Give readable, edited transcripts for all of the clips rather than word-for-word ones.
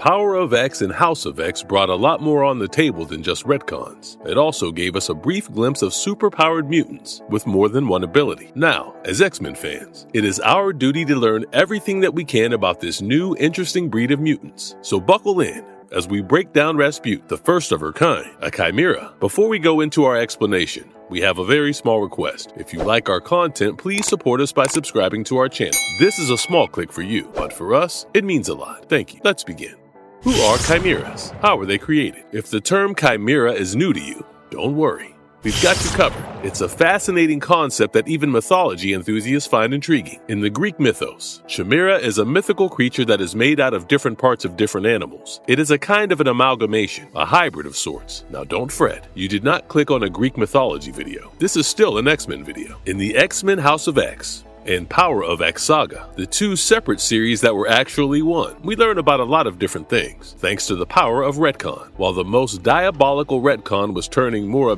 Power of X and House of X brought a lot more on the table than just retcons. It also gave us a brief glimpse of superpowered mutants with more than one ability. Now, as X-Men fans, it is our duty to learn everything that we can about this new, interesting breed of mutants. So buckle in as we break down Rasputin, the first of her kind, a chimera. Before we go into our explanation, we have a very small request. If you like our content, please support us by subscribing to our channel. This is a small click for you, but for us, it means a lot. Thank you. Let's begin. Who are chimeras? How were they created? If the term chimera is new to you, don't worry. We've got you covered. It's a fascinating concept that even mythology enthusiasts find intriguing. In the Greek mythos, chimera is a mythical creature that is made out of different parts of different animals. It is a kind of an amalgamation, a hybrid of sorts. Now don't fret, you did not click on a Greek mythology video. This is still an X-Men video. In the X-Men House of X and Power of X saga, the two separate series that were actually one, we learn about a lot of different things, thanks to the power of retcon. While the most diabolical retcon was turning Moira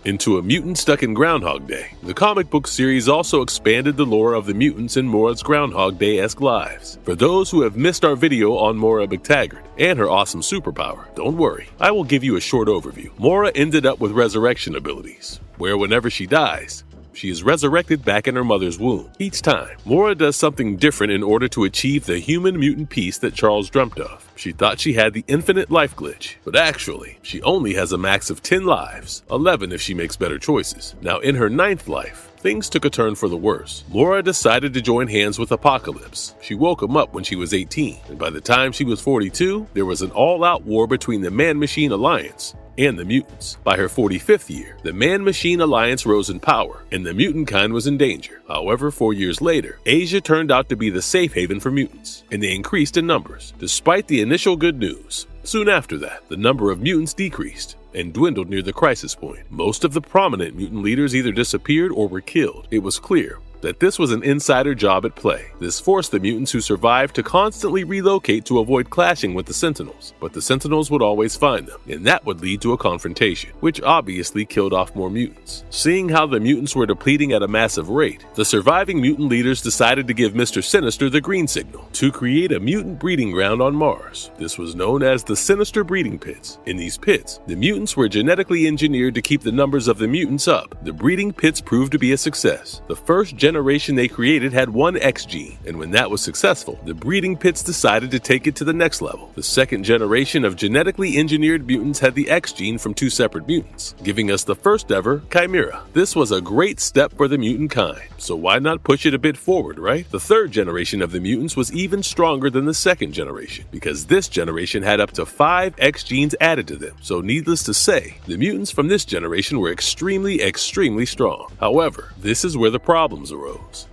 into a mutant stuck in Groundhog Day, the comic book series also expanded the lore of the mutants in Moira's Groundhog Day-esque lives. For those who have missed our video on Moira and her awesome superpower, don't worry, I will give you a short overview. Moira ended up with resurrection abilities, where whenever she dies, she is resurrected back in her mother's womb. Each time, Moira does something different in order to achieve the human-mutant peace that Charles dreamt of. She thought she had the infinite life glitch, but actually, she only has a max of 10 lives, 11 if she makes better choices. Now in her 9th life, things took a turn for the worse. Moira decided to join hands with Apocalypse. She woke him up when she was 18, and by the time she was 42, there was an all-out war between the Man-Machine Alliance and the mutants. By her 45th year, the Man-Machine Alliance rose in power, and the mutant kind was in danger. However, 4 years later, Asia turned out to be the safe haven for mutants, and they increased in numbers. Despite the initial good news, soon after that, the number of mutants decreased and dwindled near the crisis point. Most of the prominent mutant leaders either disappeared or were killed. It was clear that this was an insider job at play. This forced the mutants who survived to constantly relocate to avoid clashing with the Sentinels, but the Sentinels would always find them, and that would lead to a confrontation, which obviously killed off more mutants. Seeing how the mutants were depleting at a massive rate, the surviving mutant leaders decided to give Mr. Sinister the green signal to create a mutant breeding ground on Mars. This was known as the Sinister breeding pits. In these pits, the mutants were genetically engineered to keep the numbers of the mutants up. The breeding pits proved to be a success. The first generation they created had one X gene, and when that was successful, the breeding pits decided to take it to the next level. The second generation of genetically engineered mutants had the X gene from two separate mutants, giving us the first ever chimera. This was a great step for the mutant kind, so why not push it a bit forward, right? The third generation of the mutants was even stronger than the second generation, because this generation had up to 5 X genes added to them. So needless to say, the mutants from this generation were extremely strong. However, this is where the problems arose.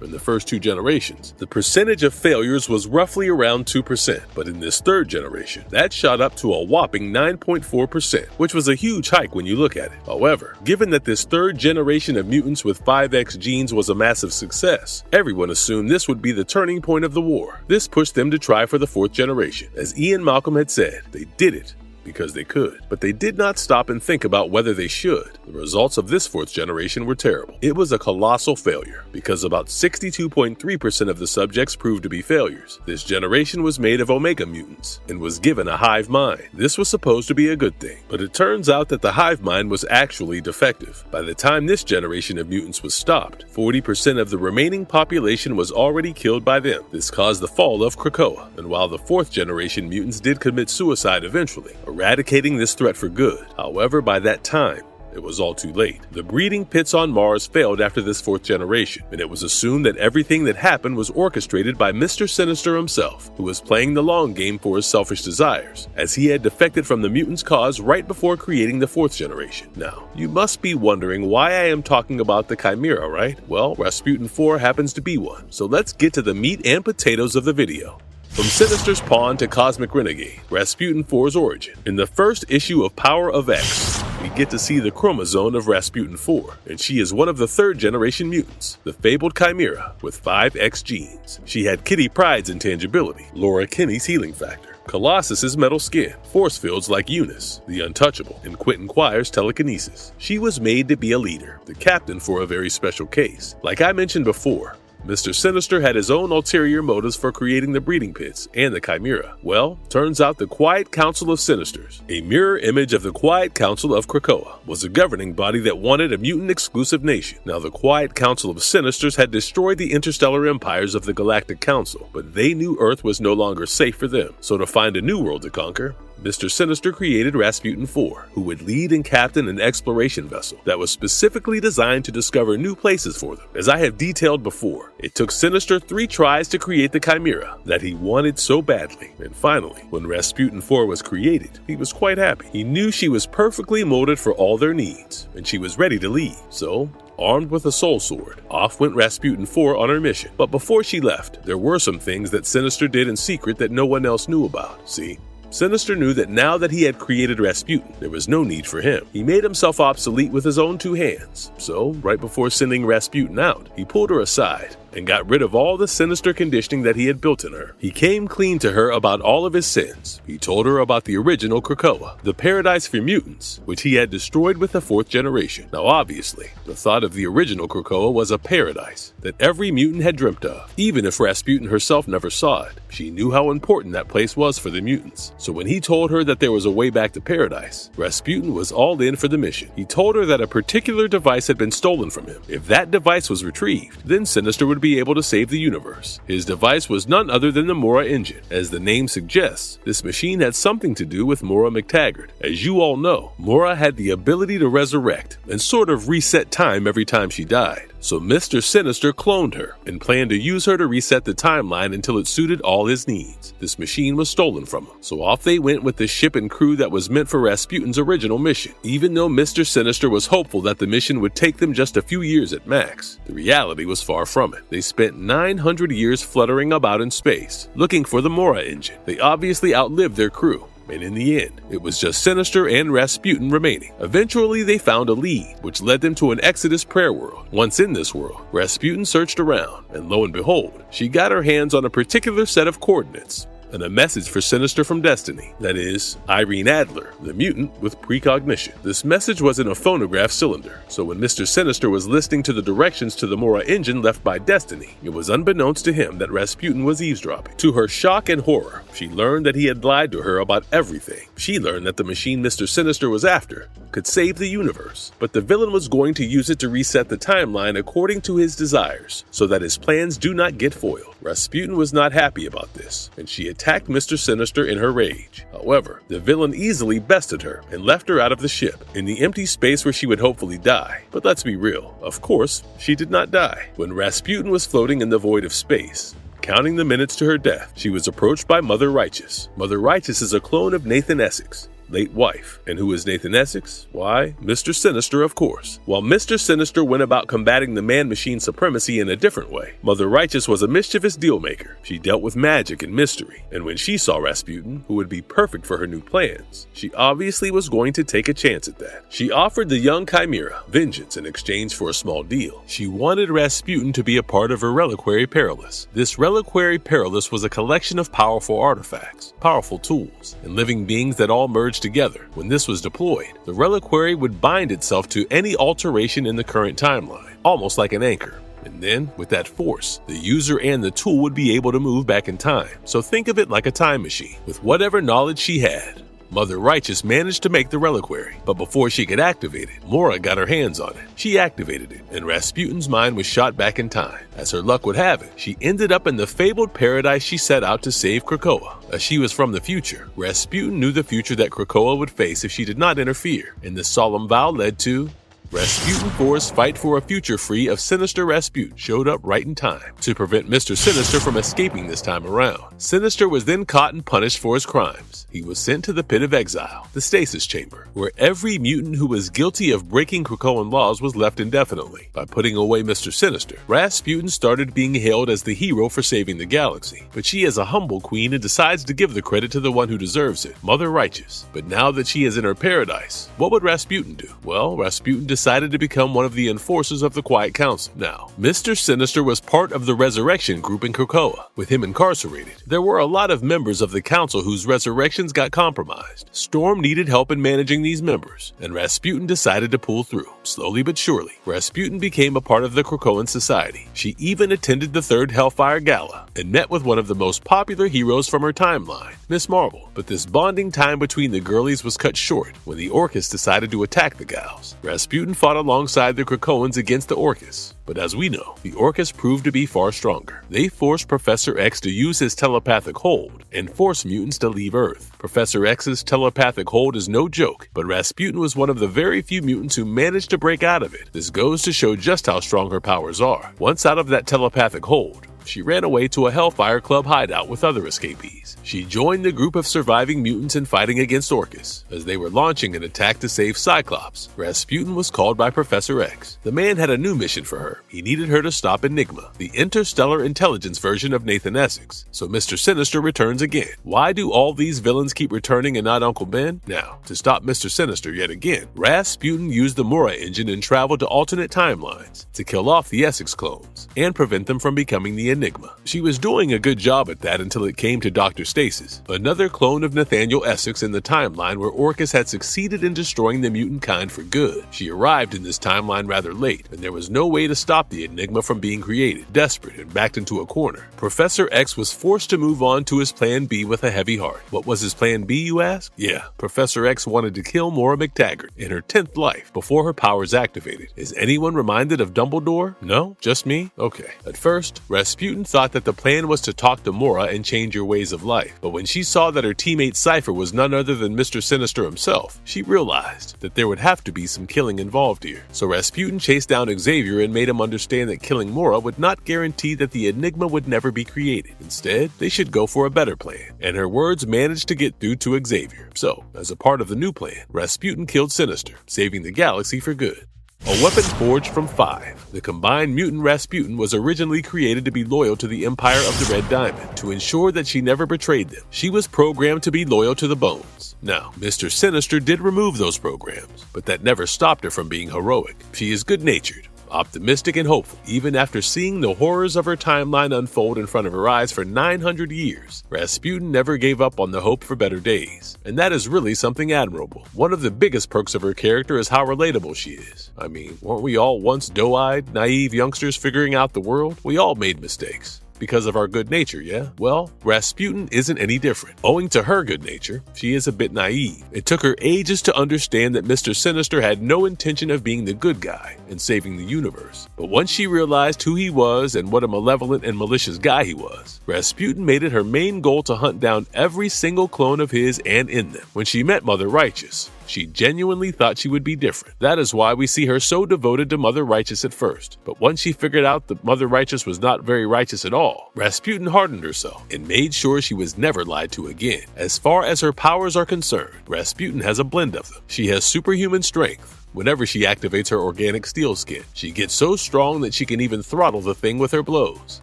In the first 2 generations, the percentage of failures was roughly around 2%, but in this third generation, that shot up to a whopping 9.4%, which was a huge hike when you look at it. However, given that this third generation of mutants with 5X genes was a massive success, everyone assumed this would be the turning point of the war. This pushed them to try for the 4th generation. As Ian Malcolm had said, they did it because they could. But they did not stop and think about whether they should. The results of this 4th generation were terrible. It was a colossal failure, because about 62.3% of the subjects proved to be failures. This generation was made of Omega mutants, and was given a hive mind. This was supposed to be a good thing, but it turns out that the hive mind was actually defective. By the time this generation of mutants was stopped, 40% of the remaining population was already killed by them. This caused the fall of Krakoa, and while the 4th generation mutants did commit suicide eventually, eradicating this threat for good. However, by that time, it was all too late. The breeding pits on Mars failed after this 4th generation, and it was assumed that everything that happened was orchestrated by Mr. Sinister himself, who was playing the long game for his selfish desires, as he had defected from the mutants' cause right before creating the 4th generation. Now, you must be wondering why I am talking about the chimera, right? Well, Rasputin IV happens to be one, so let's get to the meat and potatoes of the video. From Sinister's pawn to Cosmic Renegade, Rasputin IV's origin. In the first issue of Power of X, we get to see the chromosome of Rasputin IV, and she is one of the 3rd generation mutants, the fabled chimera with 5 X genes. She had Kitty Pryde's intangibility, Laura Kinney's healing factor, Colossus's metal skin, force fields like Unus, the untouchable, and Quentin Quire's telekinesis. She was made to be a leader, the captain for a very special case. Like I mentioned before, Mr. Sinister had his own ulterior motives for creating the breeding pits and the chimera. Well, turns out the Quiet Council of Sinisters, a mirror image of the Quiet Council of Krakoa, was a governing body that wanted a mutant-exclusive nation. Now, the Quiet Council of Sinisters had destroyed the interstellar empires of the Galactic Council, but they knew Earth was no longer safe for them. So to find a new world to conquer, Mr. Sinister created Rasputin IV, who would lead and captain an exploration vessel that was specifically designed to discover new places for them. As I have detailed before, it took Sinister 3 tries to create the chimera that he wanted so badly. And finally, when Rasputin IV was created, he was quite happy. He knew she was perfectly molded for all their needs, and she was ready to leave. So, armed with a soul sword, off went Rasputin IV on her mission. But before she left, there were some things that Sinister did in secret that no one else knew about. See? Sinister knew that now that he had created Rasputin, there was no need for him. He made himself obsolete with his own 2 hands. So, right before sending Rasputin out, he pulled her aside and got rid of all the sinister conditioning that he had built in her. He came clean to her about all of his sins. He told her about the original Krakoa, the paradise for mutants, which he had destroyed with the 4th generation. Now obviously, the thought of the original Krakoa was a paradise that every mutant had dreamt of. Even if Rasputin herself never saw it, she knew how important that place was for the mutants. So when he told her that there was a way back to paradise, Rasputin was all in for the mission. He told her that a particular device had been stolen from him. If that device was retrieved, then Sinister would be able to save the universe. His device was none other than the Moira engine. As the name suggests, this machine had something to do with Moira McTaggart. As you all know, Moira had the ability to resurrect and sort of reset time every time she died. So Mr. Sinister cloned her and planned to use her to reset the timeline until it suited all his needs. This machine was stolen from him, so off they went with the ship and crew that was meant for Rasputin's original mission. Even though Mr. Sinister was hopeful that the mission would take them just a few years at max, the reality was far from it. They spent 900 years fluttering about in space, looking for the Moira engine. They obviously outlived their crew, and in the end, it was just Sinister and Rasputin remaining. Eventually, they found a lead, which led them to an Exodus prayer world. Once in this world, Rasputin searched around, and lo and behold, she got her hands on a particular set of coordinates and a message for Sinister from Destiny, that is, Irene Adler, the mutant with precognition. This message was in a phonograph cylinder, so when Mr. Sinister was listening to the directions to the Moira engine left by Destiny, it was unbeknownst to him that Rasputin was eavesdropping. To her shock and horror, she learned that he had lied to her about everything. She learned that the machine Mr. Sinister was after could save the universe, but the villain was going to use it to reset the timeline according to his desires, so that his plans do not get foiled. Rasputin was not happy about this, and she attacked Mr. Sinister in her rage. However, the villain easily bested her and left her out of the ship, in the empty space where she would hopefully die. But let's be real, of course, she did not die. When Rasputin was floating in the void of space, counting the minutes to her death, she was approached by Mother Righteous. Mother Righteous is a clone of Nathan Essex, late wife. And who is Nathan Essex? Why, Mr. Sinister, of course. While Mr. Sinister went about combating the man-machine supremacy in a different way, Mother Righteous was a mischievous deal-maker. She dealt with magic and mystery, and when she saw Rasputin, who would be perfect for her new plans, she obviously was going to take a chance at that. She offered the young chimera vengeance in exchange for a small deal. She wanted Rasputin to be a part of her Reliquary Perilous. This Reliquary Perilous was a collection of powerful artifacts, powerful tools, and living beings that all merged together. When this was deployed, the reliquary would bind itself to any alteration in the current timeline, almost like an anchor. And then, with that force, the user and the tool would be able to move back in time. So think of it like a time machine. With whatever knowledge she had, Mother Righteous managed to make the reliquary, but before she could activate it, Moira got her hands on it. She activated it, and Rasputin's mind was shot back in time. As her luck would have it, she ended up in the fabled paradise she set out to save Krakoa. As she was from the future, Rasputin knew the future that Krakoa would face if she did not interfere, and this solemn vow led to Rasputin IV's fight for a future free of Sinister. Rasputin showed up right in time to prevent Mr. Sinister from escaping this time around. Sinister was then caught and punished for his crimes. He was sent to the Pit of Exile, the Stasis Chamber, where every mutant who was guilty of breaking Krakoan laws was left indefinitely. By putting away Mr. Sinister, Rasputin started being hailed as the hero for saving the galaxy. But she is a humble queen and decides to give the credit to the one who deserves it, Mother Righteous. But now that she is in her paradise, what would Rasputin do? Well, Rasputin decided to become one of the enforcers of the Quiet Council. Now, Mr. Sinister was part of the resurrection group in Krakoa. With him incarcerated, there were a lot of members of the council whose resurrections got compromised. Storm needed help in managing these members, and Rasputin decided to pull through. Slowly but surely, Rasputin became a part of the Krakoan society. She even attended the third Hellfire Gala and met with one of the most popular heroes from her timeline, Miss Marvel. But this bonding time between the girlies was cut short when the Orcus decided to attack the gals. Rasputin fought alongside the Krakoans against the Orcus, but as we know, the Orcus proved to be far stronger. They forced Professor X to use his telepathic hold and force mutants to leave Earth. Professor X's telepathic hold is no joke, but Rasputin was one of the very few mutants who managed to break out of it. This goes to show just how strong her powers are. Once out of that telepathic hold, she ran away to a Hellfire Club hideout with other escapees. She joined the group of surviving mutants in fighting against Orcus. As they were launching an attack to save Cyclops, Rasputin was called by Professor X. The man had a new mission for her. He needed her to stop Enigma, the interstellar intelligence version of Nathan Essex. So Mr. Sinister returns again. Why do all these villains keep returning and not Uncle Ben? Now, to stop Mr. Sinister yet again, Rasputin used the Moira engine and traveled to alternate timelines to kill off the Essex clones and prevent them from becoming the Enigma. She was doing a good job at that until it came to Dr. Stasis, another clone of Nathaniel Essex in the timeline where Orcus had succeeded in destroying the mutant kind for good. She arrived in this timeline rather late, and there was no way to stop the Enigma from being created. Desperate and backed into a corner, Professor X was forced to move on to his plan B with a heavy heart. What was his plan B, you ask? Yeah, Professor X wanted to kill Moira McTaggart in her 10th life before her powers activated. Is anyone reminded of Dumbledore? No? Just me? Okay. At first, Rasputin thought that the plan was to talk to Moira and change your ways of life, but when she saw that her teammate Cypher was none other than Mr. Sinister himself, she realized that there would have to be some killing involved here. So Rasputin chased down Xavier and made him understand that killing Moira would not guarantee that the Enigma would never be created. Instead, they should go for a better plan, and her words managed to get through to Xavier. So, as a part of the new plan, Rasputin killed Sinister, saving the galaxy for good. A weapon forged from 5. The combined mutant Rasputin was originally created to be loyal to the Empire of the Red Diamond, to ensure that she never betrayed them. She was programmed to be loyal to the bones. Now, Mr. Sinister did remove those programs, but that never stopped her from being heroic. She is good-natured, optimistic and hopeful, even after seeing the horrors of her timeline unfold in front of her eyes for 900 years. Rasputin never gave up on the hope for better days, and that is really something admirable. One of the biggest perks of her character is how relatable she is. I mean, weren't we all once doe-eyed, naive youngsters figuring out the world? We all made mistakes. Because of our good nature, yeah? Well, Rasputin isn't any different. Owing to her good nature, she is a bit naive. It took her ages to understand that Mr. Sinister had no intention of being the good guy and saving the universe. But once she realized who he was and what a malevolent and malicious guy he was, Rasputin made it her main goal to hunt down every single clone of his and in them. When she met Mother Righteous, she genuinely thought she would be different. That is why we see her so devoted to Mother Righteous at first. But once she figured out that Mother Righteous was not very righteous at all, Rasputin hardened herself and made sure she was never lied to again. As far as her powers are concerned, Rasputin has a blend of them. She has superhuman strength. Whenever she activates her organic steel skin, she gets so strong that she can even throttle the thing with her blows.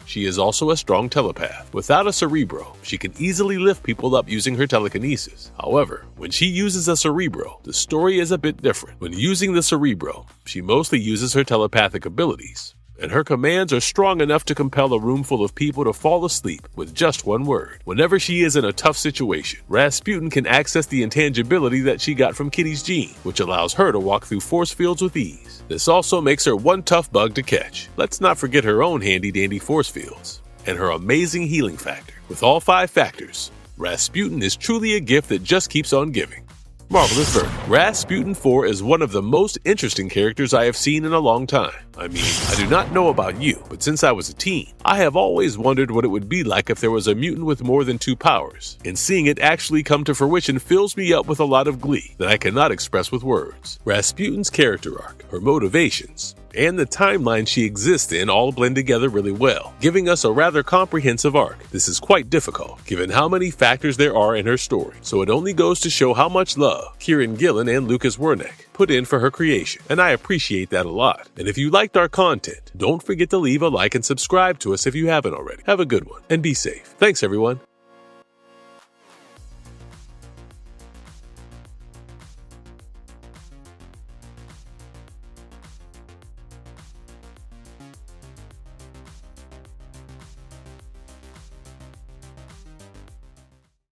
She is also a strong telepath. Without a cerebro, she can easily lift people up using her telekinesis. However, when she uses a cerebro, the story is a bit different. When using the cerebro, she mostly uses her telepathic abilities, and her commands are strong enough to compel a room full of people to fall asleep with just one word. Whenever she is in a tough situation, Rasputin can access the intangibility that she got from Kitty's gene, which allows her to walk through force fields with ease. This also makes her one tough bug to catch. Let's not forget her own handy-dandy force fields and her amazing healing factor. With all 5 factors, Rasputin is truly a gift that just keeps on giving. Marvelous verdict. Rasputin IV is one of the most interesting characters I have seen in a long time. I mean, I do not know about you, but since I was a teen, I have always wondered what it would be like if there was a mutant with more than 2 powers, and seeing it actually come to fruition fills me up with a lot of glee that I cannot express with words. Rasputin's character arc, her motivations, and the timeline she exists in all blend together really well, giving us a rather comprehensive arc. This is quite difficult, given how many factors there are in her story, so it only goes to show how much love Kieran Gillen and Lucas Wernick put in for her creation, and I appreciate that a lot. And if you liked our content, don't forget to leave a like and subscribe to us if you haven't already. Have a good one, and be safe. Thanks, everyone.